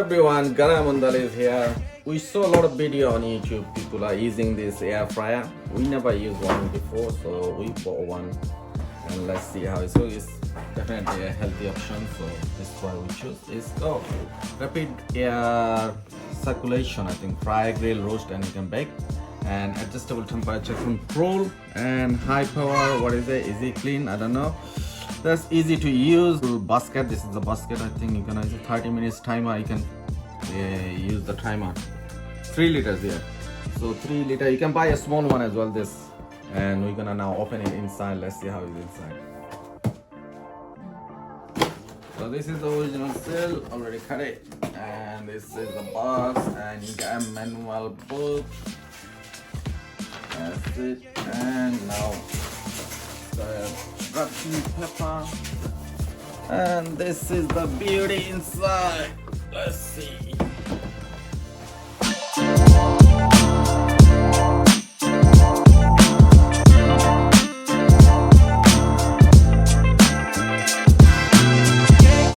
everyone, Garamundal is here. We saw a lot of video on YouTube. People are using this air fryer. We never used one before, so we bought one and let's see how it goes. It's definitely a healthy option, so this is why we choose. It's rapid air circulation, I think, fry, grill, roast, and you can bake. And adjustable temperature control and high power. What is it? Easy clean? I don't know. That's easy to use. Basket. This is the basket. I think you can use a 30 minutes timer. You can use the timer. 3 liters here. So 3 liter. You can buy a small one as well. This, and we're gonna now open it inside. Let's see how it's inside. So this is the original seal. Already cut it. And this is the box. And you got a manual book. That's it. And now the red chili pepper. And this is the beauty inside. Let's see.